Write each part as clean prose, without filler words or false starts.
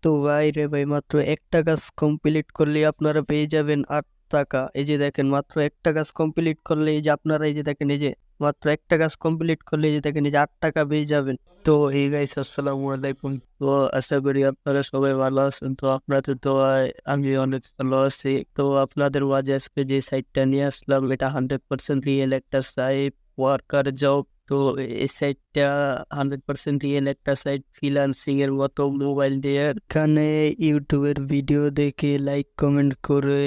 তো ভাই রে ভাই, মাত্র একটা কাজ কমপ্লিট করলে আপনারা পেয়ে যাবেন 8 টাকা। এই যে দেখেন, মাত্র একটা কাজ কমপ্লিট করলে এই যে আপনারা এই যে দেখেন, এই যে মাত্র একটা কাজ কমপ্লিট করলে এই যে দেখেন, এই যে 8 টাকা পেয়ে যাবেন। তো এই গাইস, আসসালামু আলাইকুম। তো আশা করি আপনারা সবাই ভালো আছেন। তো আপনাদের তো আমি অনেক ভালো আছি। তো আপনাদের মাঝে আজকে যে সাইটটা নিয়ে আসলাম, এটা 100% রিয়েল একটা সাইট, ওয়ার্কার জব। তো এই সাইটটা 100% রিয়েল একটা সাইট, ফ্রিল্যান্সিং এর মতো, মোবাইল দিয়ে। এখানে ইউটিউবের ভিডিও দেখে, লাইক কমেন্ট করে,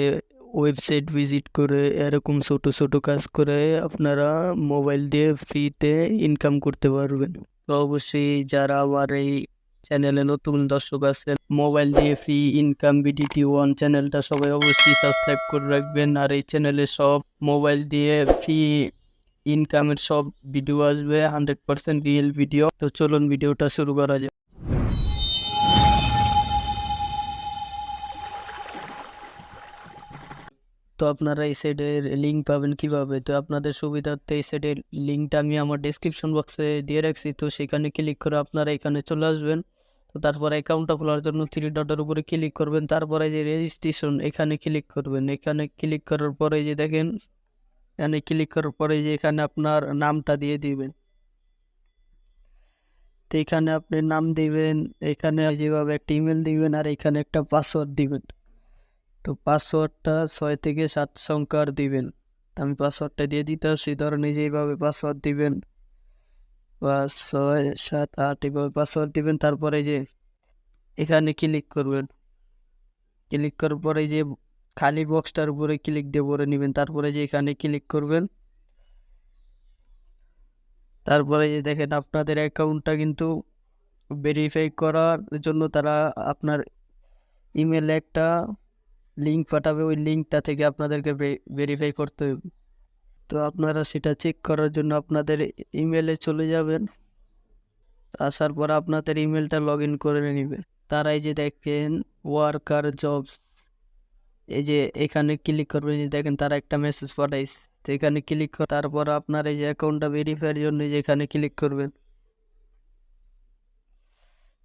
ওয়েবসাইট ভিজিট করে, এরকম ছোট ছোট কাজ করে আপনারা মোবাইল দিয়ে ফ্রিতে ইনকাম করতে পারবেন। তো অবশ্যই যারা আমার এই চ্যানেলে নতুন দর্শক আছেন, মোবাইল দিয়ে ফ্রি ইনকাম BDT1 চ্যানেলটা সবাই অবশ্যই সাবস্ক্রাইব করে রাখবেন। আর এই চ্যানেলে সব মোবাইল দিয়ে ফ্রি ইনকামের সব ভিডিও আসবে, 100% রিয়েল ভিডিও। তো চলুন ভিডিওটা শুরু করা যাক। তো আপনারা এই সাইডের লিঙ্ক পাবেন কিভাবে? তো আপনাদের সুবিধার্থে এই সাইডের লিঙ্কটা আমি আমার ডেসক্রিপশন বক্সে দিয়ে রাখছি। তো সেখানে ক্লিক করে আপনারা এখানে চলে আসবেন। তো তারপর অ্যাকাউন্টটা খোলার জন্য 3 ডটের উপরে ক্লিক করবেন। তারপরে যে রেজিস্ট্রেশন, এখানে ক্লিক করবেন। এখানে ক্লিক করার পরে যে দেখেন, এখানে ক্লিক করার পরে যে এখানে আপনার নামটা দিয়ে দিবেন। তো এখানে আপনি নাম দিবেন, এখানে যেভাবে একটা ইমেল দিবেন, আর এখানে একটা পাসওয়ার্ড দিবেন। তো পাসওয়ার্ডটা 6 থেকে 7 সংখ্যার দিবেন। আমি পাসওয়ার্ডটা দিয়ে দিতে আসি। ধরেন এই যে এইভাবে পাসওয়ার্ড দিবেন, 5 6 7 8 এইভাবে পাসওয়ার্ড দিবেন। তারপরে যে এখানে ক্লিক করবেন। ক্লিক করার পরে যে খালি বক্সটার উপরে ক্লিক দিয়ে ভরে নেবেন। তারপরে যে এখানে ক্লিক করবেন। তারপরে যে দেখেন, আপনাদের অ্যাকাউন্টটা কিন্তু ভেরিফাই করার জন্য তারা আপনার ইমেলে একটা লিঙ্ক পাঠাবে। ওই লিঙ্কটা থেকে আপনাদেরকে ভেরিফাই করতে হবে। তো আপনারা সেটা চেক করার জন্য আপনাদের ইমেলে চলে যাবেন। আসার পর আপনাদের ইমেলটা লগ ইন করে নেবেন। তারাই যে দেখেন ওয়ার্কার জবস, এই যে এখানে ক্লিক করবেন। যে দেখেন তারা একটা মেসেজ পাঠাইছে। তো এখানে ক্লিক করে তারপর আপনার এই যে অ্যাকাউন্টটা ভেরিফাইয়ের জন্য যে এখানে ক্লিক করবেন।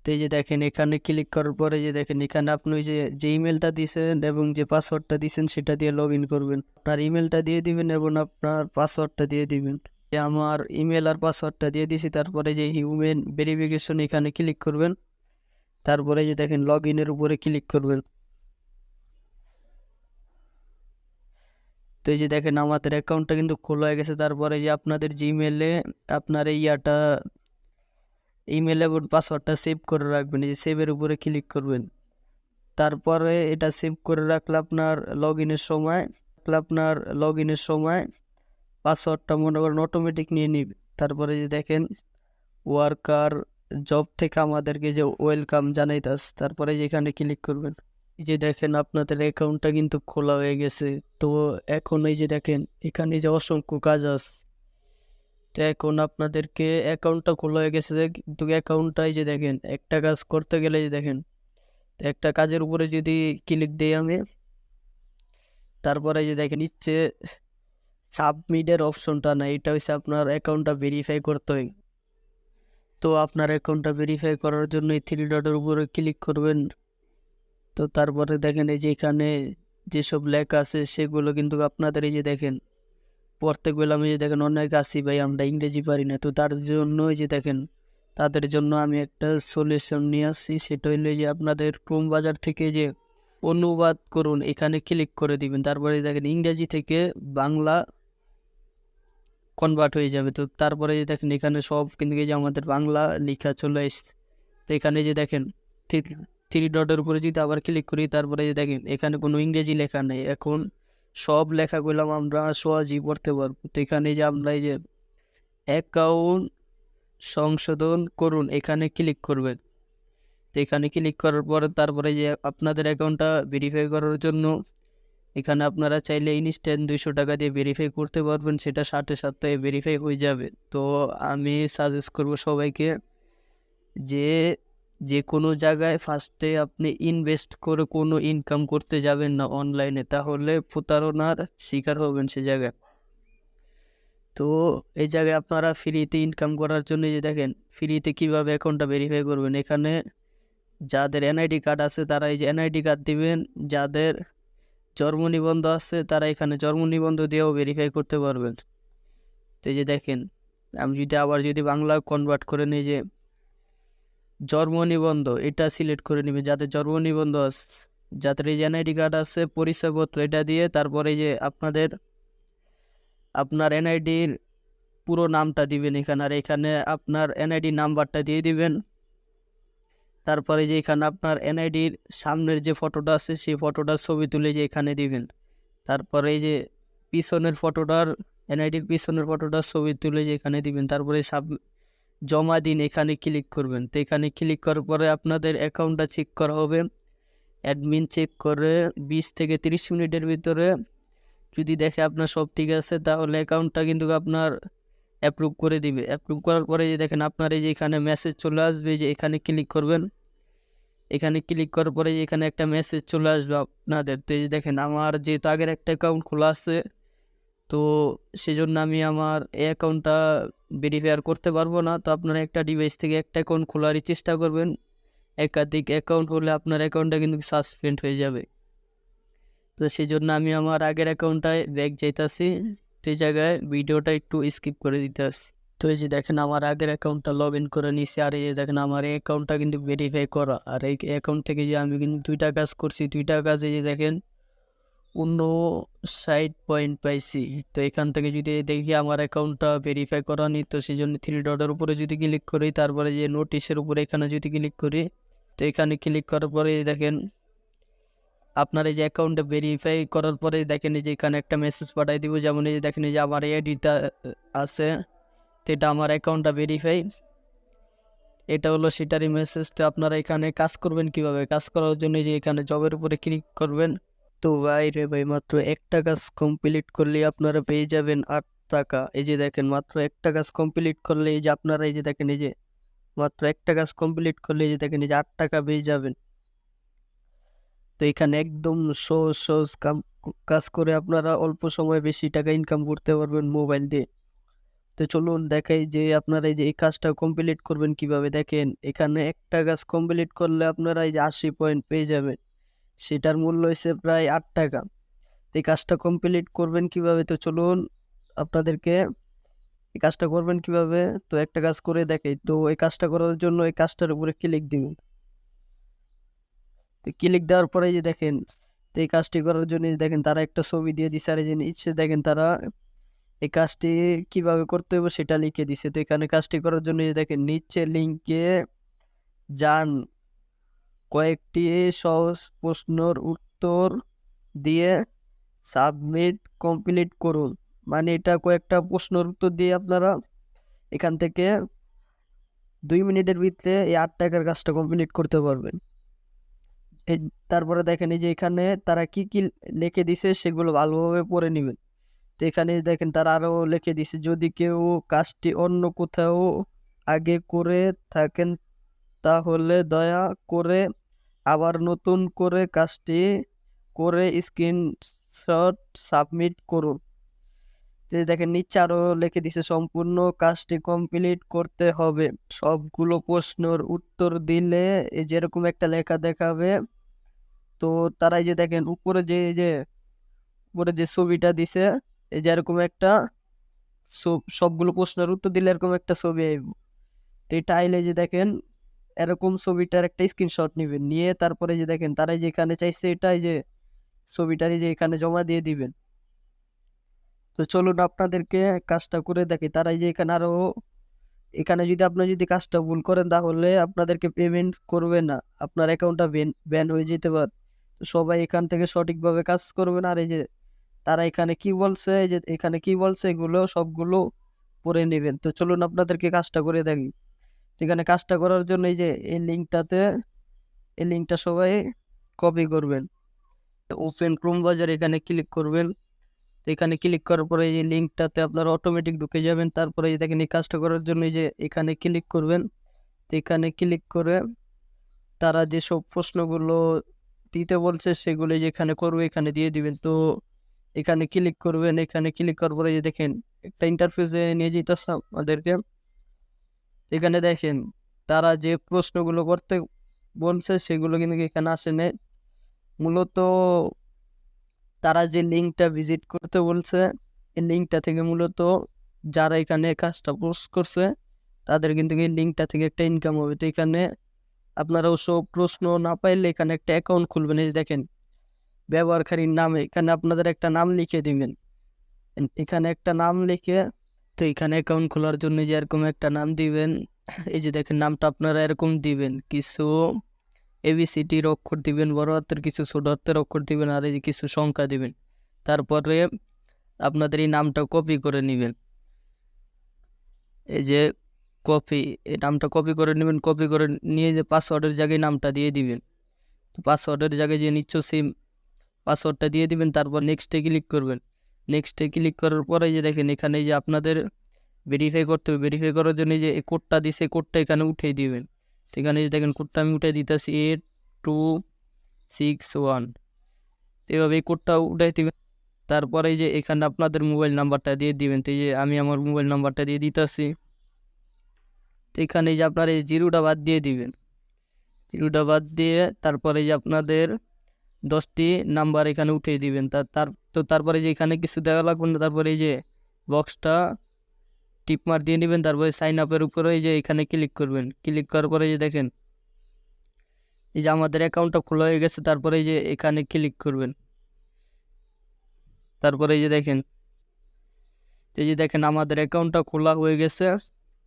তো এই যে দেখেন, এখানে ক্লিক করার পরে যে দেখেন, এখানে আপনি ওই যে ইমেলটা দিয়েছেন এবং যে পাসওয়ার্ডটা দিয়েছেন সেটা দিয়ে লগ ইন করবেন। আপনার ইমেলটা দিয়ে দিবেন এবং আপনার পাসওয়ার্ডটা দিয়ে দিবেন। যে আমার ইমেল আর পাসওয়ার্ডটা দিয়ে দিছি। তারপরে যে হিউম্যান ভেরিফিকেশন, এখানে ক্লিক করবেন। তারপরে যে দেখেন লগ ইনের উপরে ক্লিক করবেন। তো এই যে দেখেন, আমাদের অ্যাকাউন্টটা কিন্তু খোলা হয়ে গেছে। তারপরে যে আপনাদের জিমেলে আপনার এই ইমেল এবং পাসওয়ার্ডটা সেভ করে রাখবেন। এই যে সেভের উপরে ক্লিক করবেন। তারপরে এটা সেভ করে রাখলে আপনার লগ ইনের সময় পাসওয়ার্ডটা মনে করেন অটোমেটিক নিয়ে নিবে। তারপরে যে দেখেন, ওয়ার্কার জব থেকে আমাদেরকে যে ওয়েলকাম জানাইতাস, তারপরে যেখানে ক্লিক করবেন। এই যে দেখেন, আপনাদের অ্যাকাউন্টটা কিন্তু খোলা হয়ে গেছে। তো এখন এই যে দেখেন, এখানে যে অসংখ্য কাজ আছে। তো এখন আপনাদেরকে অ্যাকাউন্টটা খোলা হয়ে গেছে, কিন্তু অ্যাকাউন্টটা এই যে দেখেন, একটা কাজ করতে গেলে যে দেখেন, তো একটা কাজের উপরে যদি ক্লিক দিই আমি, তারপরে যে দেখেন ইচ্ছে সাবমিটের অপশনটা না, এটা হচ্ছে আপনার অ্যাকাউন্টটা ভেরিফাই করতে হয়। তো আপনার অ্যাকাউন্টটা ভেরিফাই করার জন্য এই 3 ডটের উপরে ক্লিক করবেন। তো তারপরে দেখেন, এই যে এখানে যেসব লেখা আছে সেগুলো কিন্তু আপনাদের এই যে দেখেন পড়তে গেলে, আমি যে দেখেন অনেক আছি ভাই, আমরা ইংরেজি পারি না। তো তার জন্য এই যে দেখেন, তাদের জন্য আমি একটা সলিউশন নিয়ে আসছি। সেটা হইলো যে আপনাদের ক্রোম বাজার থেকে যে অনুবাদ করুন, এখানে ক্লিক করে দিবেন। তারপরে দেখেন ইংরেজি থেকে বাংলা কনভার্ট হয়ে যাবে। তো তারপরে যে দেখেন, এখানে সব কিন্তু এই যে আমাদের বাংলা লেখা চলে এসছে। তো এখানে যে দেখেন, 3 ডটের উপরে যদি আবার ক্লিক করি, তারপরে যে দেখেন এখানে কোনো ইংরেজি লেখা নেই। এখন সব লেখাগুলো আমরা সহজেই পড়তে পারবো। তো এখানে যে আমরা এই যে অ্যাকাউন্ট সংশোধন করুন, এখানে ক্লিক করবেন। তো এখানে ক্লিক করার পরে তারপরে যে আপনাদের অ্যাকাউন্টটা ভেরিফাই করার জন্য এখানে আপনারা চাইলে ইনস্ট্যান্ট 200 টাকা দিয়ে ভেরিফাই করতে পারবেন। সেটা সাথে সাথে ভেরিফাই হয়ে যাবে। তো আমি সাজেস্ট করব সবাইকে যে যে কোনো জায়গায় ফার্স্টে আপনি ইনভেস্ট করে কোনো ইনকাম করতে যাবেন না অনলাইনে, তাহলে প্রতারণার শিকার হবেন সে জায়গায়। তো এই জায়গায় আপনারা ফ্রিতে ইনকাম করার জন্য যে দেখেন ফ্রিতে কিভাবে অ্যাকাউন্টটা ভেরিফাই করবেন, এখানে যাদের এনআইডি কার্ড আছে তারা এই যে এনআইডি কার্ড দিবেন, যাদের জন্ম নিবন্ধ আছে তারা এখানে জন্ম নিবন্ধ দিয়েও ভেরিফাই করতে পারবেন। তো এই যে দেখেন, আমি যদি আবার যদি বাংলা কনভার্ট করে নিই, যে জন্ম নিবন্ধ এটা সিলেক্ট করে নেবেন, যাদের জন্ম নিবন্ধ আছে, যাদের এই যে এনআইডি কার্ড আছে, পরিচয়পত্র এটা দিয়ে তারপরে যে আপনার এনআইডির পুরো নামটা দিবেন এখানে, আর এখানে আপনার এনআইডি নাম্বারটা দিয়ে দিবেন। তারপরে যে এখানে আপনার এনআইডির সামনের যে ফটোটা আছে সেই ফটোটার ছবি তুলে যে এখানে দিবেন। তারপরে এই যে পিছনের ফটোটার, এনআইডির পিছনের ফটোটার ছবি তুলে যে এখানে দিবেন। তারপরে জমা দিন এখানে ক্লিক করবেন। তো এখানে ক্লিক করার পরে আপনাদের অ্যাকাউন্টটা চেক করা হবে। অ্যাডমিন চেক করে 20 থেকে 30 মিনিটের ভিতরে যদি দেখে আপনার সব ঠিক আছে, তাহলে অ্যাকাউন্টটা কিন্তু আপনার অ্যাপ্রুভ করে দিবে। অ্যাপ্রুভ করার পরে যে দেখেন আপনার এই যে এখানে মেসেজ চলে আসবে, যে এখানে ক্লিক করবেন। এখানে ক্লিক করার পরে যে এখানে একটা মেসেজ চলে আসবে আপনাদের। তো এই যে দেখেন, আমার যেহেতু আগের একটা অ্যাকাউন্ট খোলা আছে, তো সেজন্য আমি আমার এই অ্যাকাউন্টটা ভেরিফাই করতে পারবো না। তো আপনারা একটা ডিভাইস থেকে একটা অ্যাকাউন্ট খোলারই চেষ্টা করবেন। একাধিক অ্যাকাউন্ট হলে আপনার অ্যাকাউন্টটা কিন্তু সাসপেন্ড হয়ে যাবে। তো সেই জন্য আমি আমার আগের অ্যাকাউন্টটায় ব্যাক যাইতাছি, সেই জায়গায় ভিডিওটা একটু স্কিপ করে দিতেছি। তো এই যে দেখেন আমার আগের অ্যাকাউন্টটা লগ ইন করে নিয়েছি, আর এই যে দেখেন আমার এই অ্যাকাউন্টটা কিন্তু ভেরিফাই করা। আর এই অ্যাকাউন্ট থেকে যে আমি কিন্তু 2টা কাজ করছি, 2টা কাজে যে দেখেন 59 পয়েন্ট পাইছি। তো এখান থেকে যদি দেখি আমার অ্যাকাউন্টটা ভেরিফাই করা নি, তো সেই জন্য 3 ডটের উপরে যদি ক্লিক করি, তারপরে যে নোটিশের উপরে এখানে যদি ক্লিক করি, তো এখানে ক্লিক করার পরে দেখেন আপনার এই যে অ্যাকাউন্টটা ভেরিফাই করার পরে দেখেন এই যে এখানে একটা মেসেজ পাঠাই দিব। যেমন এই যে দেখেন এই যে আমার এই আইডিটা আছে, তো এটা আমার অ্যাকাউন্টটা ভেরিফাই, এটা হলো সেটারই মেসেজ। তো আপনারা এখানে কাজ করবেন কিভাবে, কাজ করার জন্য যে এখানে জবের উপরে ক্লিক করবেন। তো ভাই রে ভাই, মাত্র একটা কাজ কমপ্লিট করলেই আপনারা পেয়ে যাবেন 8 টাকা। এই যে দেখেন মাত্র একটা কাজ কমপ্লিট করলে এই যে আপনারা এই যে দেখেন এই যে মাত্র একটা কাজ কমপ্লিট করলে এই যে দেখেন এই যে 8 টাকা পেয়ে যাবেন। তো এখানে একদম সহজ সহজ কাজ করে আপনারা অল্প সময়ে বেশি টাকা ইনকাম করতে পারবেন মোবাইল দিয়ে। তো চলুন দেখাই যে আপনারা এই যে এই কাজটা কমপ্লিট করবেন কিভাবে। দেখেন এখানে একটা কাজ কমপ্লিট করলে আপনারা এই যে 80 পয়েন্ট পেয়ে যাবেন, সেটার মূল্য হচ্ছে প্রায় 8 টাকা। তো এই কাজটা কমপ্লিট করবেন কিভাবে, তো চলুন আপনাদেরকে এই কাজটা করবেন কিভাবে তো একটা কাজ করে দেখাই। তো এই কাজটা করার জন্য এই কাজটার উপরে ক্লিক দিবেন। তো ক্লিক দেওয়ার পরে যে দেখেন, তো এই কাজটি করার জন্য দেখেন তারা একটা ছবি দিয়ে দিচ্ছে, আর এই যে নিচে দেখেন তারা এই কাজটি কিভাবে করতে হবে সেটা লিখে দিছে। তো এখানে কাজটি করার জন্য যে দেখেন নিচে লিঙ্কে যান, কয়েকটি সহজ প্রশ্নের উত্তর দিয়ে সাবমিট কমপ্লিট করুন। মানে এটা কয়েকটা প্রশ্নের উত্তর দিয়ে আপনারা এখান থেকে 2 মিনিটের ভিতরে এই 8 টাকার কাজটা কমপ্লিট করতে পারবেন। তারপরে দেখেন এই যে এখানে তারা কি কি লিখে দিছে সেগুলো ভালোভাবে পড়ে নেবেন। তো এখানে দেখেন তারা আরো লিখে দিছে, যদি কেউ কাজটি অন্য কোথাও আগে করে থাকেন তাহলে দয়া করে আবার নতুন করে কাজটি করে স্ক্রিনশট সাবমিট করুন। দেখেন নিচে আরো লিখে দিছে, সম্পূর্ণ কাজটি কমপ্লিট করতে হবে, সবগুলো প্রশ্নের উত্তর দিলে যেরকম একটা লেখা দেখাবে। তো তারা এই যে দেখেন উপরে যে ছবিটা দিছে, এই যে এরকম একটা সবগুলো প্রশ্নের উত্তর দিলে এরকম একটা ছবি আইব। তো এটা আইলে যে দেখেন এরকম ছবিটার একটা স্ক্রিনশট নিবেন, নিয়ে তারপরে যে দেখেন তারা যেখানে চাইছে এটা এই যে ছবিটার এই যে এখানে জমা দিয়ে দিবেন। তো চলুন আপনাদেরকে কাজটা করে দেখি। তারা এই যে এখানে আরো এখানে যদি আপনি যদি কাজটা ভুল করেন তাহলে আপনাদেরকে পেমেন্ট করবে না, আপনার অ্যাকাউন্টটা ব্যান হয়ে যেতে পারে। তো সবাই এখান থেকে সঠিকভাবে কাজ করবেন। আর এই যে তারা এখানে কি বলছে, এই যে এখানে কি বলছে এগুলো সবগুলো পড়ে নেবেন। তো চলুন আপনাদেরকে কাজটা করে দেখি। এখানে কাজটা করার জন্য এই যে এই লিঙ্কটা সবাই কপি করবেন। ওপেন ক্রোম ব্রাউজার এখানে ক্লিক করবেন। এখানে ক্লিক করার পরে এই লিঙ্কটাতে আপনারা অটোমেটিক ঢুকে যাবেন। তারপরে এই দেখেন এই কাজটা করার জন্য এই যে এখানে ক্লিক করবেন। তো এখানে ক্লিক করে তারা যেসব প্রশ্নগুলো দিতে বলছে সেগুলো যেখানে করবে এখানে দিয়ে দিবেন। তো এখানে ক্লিক করবেন। এখানে ক্লিক করার পরে যে দেখেন একটা ইন্টারফেসে নিয়ে যেতেছে আমাদেরকে। এখানে দেখেন তারা যে প্রশ্নগুলো করতে বলছে সেগুলো কিন্তু এখানে আসে নাই। মূলত তারা যে লিঙ্কটা ভিজিট করতে বলছে, এই লিঙ্কটা থেকে মূলত যারা এখানে কাজটা পোস্ট করছে তাদের কিন্তু এই লিঙ্কটা থেকে একটা ইনকাম হবে। তো এখানে আপনারা ওসব প্রশ্ন না পাইলে এখানে একটা অ্যাকাউন্ট খুলবেন। এই যে দেখেন ব্যবহারকারীর নামে এখানে আপনাদের একটা নাম লিখে দিবেন। এখানে একটা নাম লিখে, তো এখানে অ্যাকাউন্ট খোলার জন্য যে এরকম একটা নাম দিবেন। এই যে দেখেন নামটা আপনারা এরকম দিবেন, কিছু এবিসিটির অক্ষর দিবেন, বড় হাতের কিছু ছোট হাতের অক্ষর দিবেন, আর এই যে কিছু সংখ্যা দিবেন। তারপরে আপনাদের এই নামটা কপি করে নেবেন। এই যে এই নামটা কপি করে নেবেন। কপি করে নিয়ে যে পাসওয়ার্ডের জায়গায় নামটা দিয়ে দিবেন। পাসওয়ার্ডের জায়গায় যে নিচ্ছ সিম পাসওয়ার্ডটা দিয়ে দিবেন। তারপর নেক্সটে ক্লিক করবেন। নেক্সটে ক্লিক করার পরে যে দেখেন এখানে যে আপনাদের ভেরিফাই করতে হবে। ভেরিফাই করার জন্য যে কোডটা দিছে কোডটা এখানে উঠিয়ে দিবেন। সেখানে যে দেখেন কোডটা আমি উঠে দিতেছি 8261, এভাবে এই কোডটা উঠাই দিবেন। তারপরে যে এখানে আপনাদের মোবাইল নাম্বারটা দিয়ে দিবেন। তো এই যে আমি আমার মোবাইল নাম্বারটা দিয়ে দিতেছি। তো এখানে যে আপনার এই জিরোটা বাদ দিয়ে দিবেন। জিরোটা বাদ দিয়ে তারপরে যে আপনাদের 10টি নাম্বার এখানে উঠিয়ে দিবেন। তারপরে যে এখানে কিছু দেওয়া লাগবে না। তারপরে এই যে বক্সটা টিপমার দিয়ে নেবেন। তারপরে সাইন আপের উপরে এই যে এখানে ক্লিক করবেন। ক্লিক করার পরে যে দেখেন এই যে আমাদের অ্যাকাউন্টটা খোলা হয়ে গেছে। তারপরে এই যে এখানে ক্লিক করবেন। তারপরে এই যে দেখেন আমাদের অ্যাকাউন্টটা খোলা হয়ে গেছে।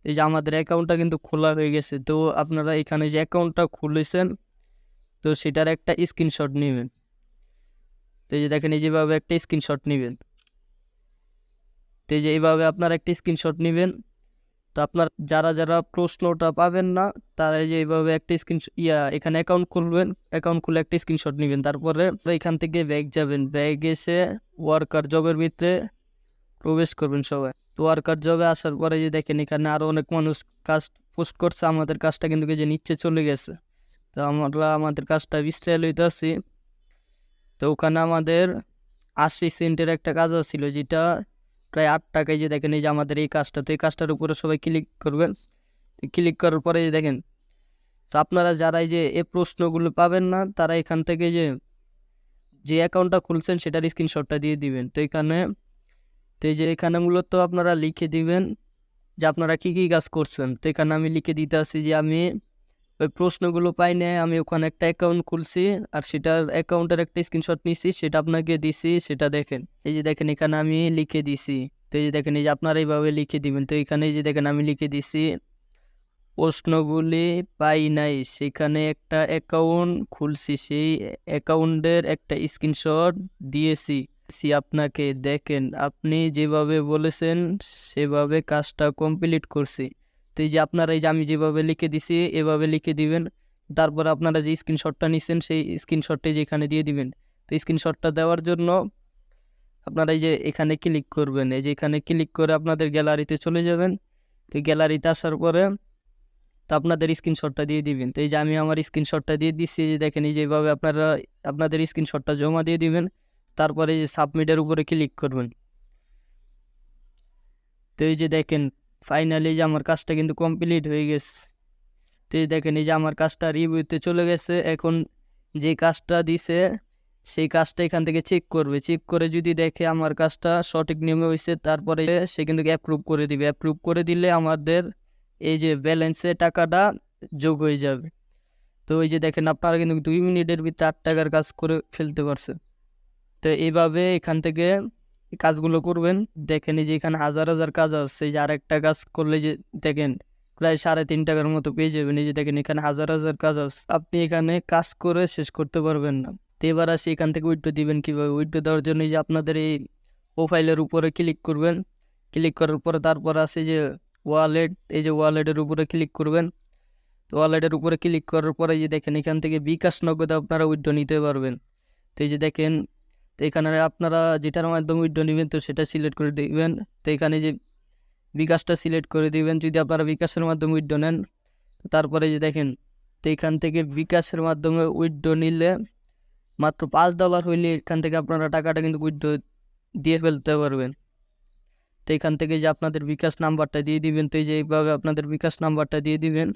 এই যে আমাদের অ্যাকাউন্টটা কিন্তু খোলা হয়ে গেছে। তো আপনারা এখানে যে অ্যাকাউন্টটা খুলেছেন তো সেটার একটা স্ক্রিনশট নেবেন। তো এই যে দেখেন এই যেভাবে একটা স্ক্রিনশট নেবেন। তো এই যে এইভাবে আপনারা একটা স্ক্রিনশট নেবেন। তো আপনার যারা প্রশ্নটা পাবেন না তারা এই যে এইভাবে একটা এখানে অ্যাকাউন্ট খুলবেন। অ্যাকাউন্ট খুলে একটা স্ক্রিনশট নেবেন। তারপরে এখান থেকে ব্যাক যাবেন। ব্যাক এসে ওয়ার্কার জবের ভিতরে প্রবেশ করবেন সবাই। তো ওয়ার্কার জবে আসার পরে যে দেখেন এখানে আরও অনেক মানুষ কাজ পোস্ট করছে। আমাদের কাজটা কিন্তু যে নিচে চলে গেছে। তো আমরা আমাদের কাজটা বিস্তারিত লইতে আসি। তো ওখানে আমাদের 80 সেন্টের একটা কাজ ছিল যেটা প্রায় 8 টাকায়। যে দেখেন এই যে আমাদের এই কাজটা, তো এই কাজটার উপরে সবাই ক্লিক করবেন। ক্লিক করার পরে যে দেখেন তো আপনারা যারা এই যে এই প্রশ্নগুলো পাবেন না তারা এখান থেকে যে অ্যাকাউন্টটা খুলছেন সেটার স্ক্রিনশটটা দিয়ে দিবেন। তো এই যে এখানে মূলত আপনারা লিখে দিবেন যে আপনারা কী কী কাজ করছেন। তো এখানে আমি লিখে দিতে আসি যে আমি ওই প্রশ্নগুলো পাই না, আমি ওখানে একটা অ্যাকাউন্ট খুলছি আর সেটার অ্যাকাউন্টের একটা স্ক্রিনশট নিছি, সেটা আপনাকে দিছি, সেটা দেখেন। এই যে দেখেন এখানে আমি লিখে দিছি। তো এই যে দেখেন এই যে আপনারা এইভাবে লিখে দিবেন। তো এখানে এই যে দেখেন আমি লিখে দিছি প্রশ্নগুলি পাই নাই, সেখানে একটা অ্যাকাউন্ট খুলছি, সেই অ্যাকাউন্টের একটা স্ক্রিনশট দিয়েছি আপনাকে, দেখেন আপনি যেভাবে বলেছেন সেভাবে কাজটা কমপ্লিট করছি। তো এই যে আপনারা এই যে আমি যেভাবে লিখে দিছি এভাবে লিখে দিবেন। তারপর আপনারা যে স্ক্রিনশটটা নিছেন সেই স্ক্রিনশটটা যেখানে দিয়ে দিবেন। তো স্ক্রিনশটটা দেওয়ার জন্য আপনারা এই যে এখানে ক্লিক করবেন। এই যে এখানে ক্লিক করে আপনাদের গ্যালারিতে চলে যাবেন। তো গ্যালারিতে আসার পরে তো আপনাদের স্ক্রিনশটটা দিয়ে দিবেন। তো এই যে আমি আমার স্ক্রিনশটটা দিয়ে দিচ্ছি। যে দেখেন এই যেভাবে আপনারা আপনাদের স্ক্রিনশটটা জমা দিয়ে দিবেন। তারপরে এই যে সাবমিটের উপরে ক্লিক করবেন। তো এই যে দেখেন ফাইনালি যে আমার কাজটা কিন্তু কমপ্লিট হয়ে গেছে। তো এই দেখেন এই যে আমার কাজটা রিভিউতে চলে গেছে। এখন যে কাজটা দিছে সেই কাজটা এখান থেকে চেক করবে। চেক করে যদি দেখে আমার কাজটা সঠিক নিয়মে হয়েছে তারপরে সে কিন্তু অ্যাপ্রুভ করে দিবে। অ্যাপ্রুভ করে দিলে আমাদের এই যে ব্যালেন্সে টাকাটা যোগ হয়ে যাবে। তো এই যে দেখেন আপনারা কিন্তু 2 মিনিটের ভিতরে 8 টাকার কাজ করে ফেলতে পারছেন। তো এইভাবে এখান থেকে কাজগুলো করবেন। দেখেন এই যে এখানে হাজার হাজার কাজ আছে। যে আরেকটা কাজ করলে যে দেখেন প্রায় 3.5 টাকার মতো পেয়ে যাবেন। এই যে দেখেন এখানে হাজার হাজার কাজ আছে, আপনি এখানে কাজ করে শেষ করতে পারবেন না। তো এবার আসি এখান থেকে উইথড্র দিবেন কীভাবে। উইথড্র দেওয়ার জন্য এই যে আপনাদের এই প্রোফাইলের উপরে ক্লিক করবেন। ক্লিক করার পরে তারপর আছে যে ওয়ালেট, এই যে ওয়ালেটের উপরে ক্লিক করবেন। তো ওয়ালেটের উপরে ক্লিক করার পরে যে দেখেন এখান থেকে বিকাশ নগদে আপনারা উইথড্র নিতে পারবেন। তো এই যে দেখেন তো এখানে আপনারা যেটার মাধ্যমে উইথড্র নেবেন তো সেটা সিলেক্ট করে দিবেন। তো এখানে যে বিকাশটা সিলেক্ট করে দিবেন যদি আপনারা বিকাশের মাধ্যমে উইথড্র নেন। তো তারপরে যে দেখেন তো এখান থেকে বিকাশের মাধ্যমে উইথড্র নিলে মাত্র $5 হইলে এখান থেকে আপনারা টাকাটা কিন্তু উইথড্র দিয়ে ফেলতে পারবেন। তো এখান থেকে যে আপনাদের বিকাশ নাম্বারটা দিয়ে দিবেন। তো এই যে এইভাবে আপনাদের বিকাশ নাম্বারটা দিয়ে দিবেন।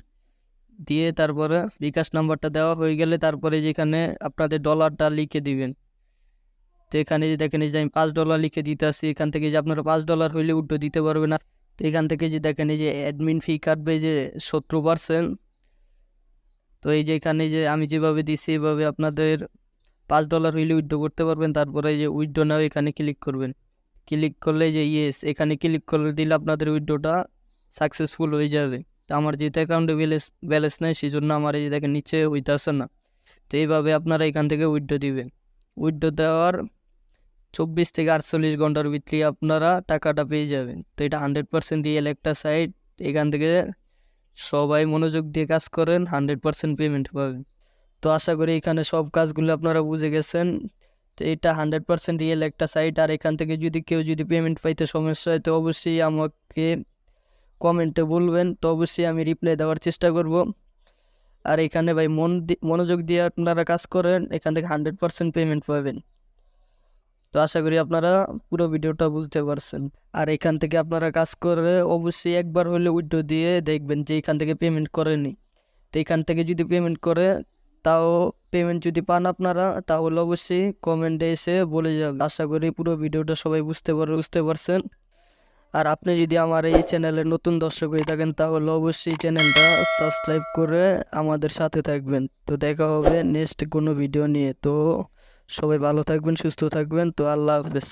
দিয়ে তারপরে বিকাশ নাম্বারটা দেওয়া হয়ে গেলে তারপরে যেখানে আপনাদের ডলারটা লিখে দিবেন। তো এখানে যে দেখেন এই যে আমি $5 লিখে দিতে আসছি, এখান থেকে যে আপনারা $5 হইলে উইথড্র দিতে পারবেন না। তো এখান থেকে যে দেখেন এই যে অ্যাডমিন ফি কাটবে যে 70%। তো এই যে এখানে যে আমি যেভাবে দিচ্ছি এভাবে আপনাদের $5 হইলে উইথড্র করতে পারবেন। তারপরে এই যে উইথড্র নাও এখানে ক্লিক করবেন। ক্লিক করলে যে ইয়েস এখানে ক্লিক করে দিলে আপনাদের উইথড্রটা সাকসেসফুল হয়ে যাবে। তো আমার যেহেতু অ্যাকাউন্টে ব্যালেন্স নেই সেই জন্য আমার এই যে দেখেন নিচে হইতেছে না। তো এইভাবে আপনারা এখান থেকে উইথড্র দিবেন। উইথড্র দেওয়ার 24 থেকে 48 ঘন্টার ভিতরে আপনারা টাকাটা পেয়ে যাবেন। তো এটা 100% রিয়েল একটা সাইট। এখান থেকে সবাই মনোযোগ দিয়ে কাজ করেন, 100% পেমেন্ট পাবেন। তো আশা করি এখানে সব কাজগুলো আপনারা বুঝে গেছেন। তো এটা 100% রিয়েল একটা সাইট। আর এখান থেকে যদি কেউ পেমেন্ট পাইতে সমস্যা হয় তো অবশ্যই আমাকে কমেন্টে বলবেন, তো অবশ্যই আমি রিপ্লাই দেওয়ার চেষ্টা করব। আর এখানে ভাই মনোযোগ দিয়ে আপনারা কাজ করেন, এখান থেকে 100% পেমেন্ট পাবেন। তো আশা করি আপনারা পুরো ভিডিওটা বুঝতে পারছেন। আর এখান থেকে আপনারা কাজ করে অবশ্যই একবার হলে উইথড্র দিয়ে দেখবেন যে এখান থেকে পেমেন্ট করেনি। তো এখান থেকে যদি পেমেন্ট করে তাও পেমেন্ট যদি পান আপনারা তাহলে অবশ্যই কমেন্টে এসে বলে যাবেন। আশা করি পুরো ভিডিওটা সবাই বুঝতে পারছেন। আর আপনি যদি আমার এই চ্যানেলের নতুন দর্শক হয়ে থাকেন তাহলে অবশ্যই চ্যানেলটা সাবস্ক্রাইব করে আমাদের সাথে থাকবেন। তো দেখা হবে নেক্সট কোনো ভিডিও নিয়ে। তো সবাই ভালো থাকবেন, সুস্থ থাকবেন। তো আল্লাহ হাফেজ।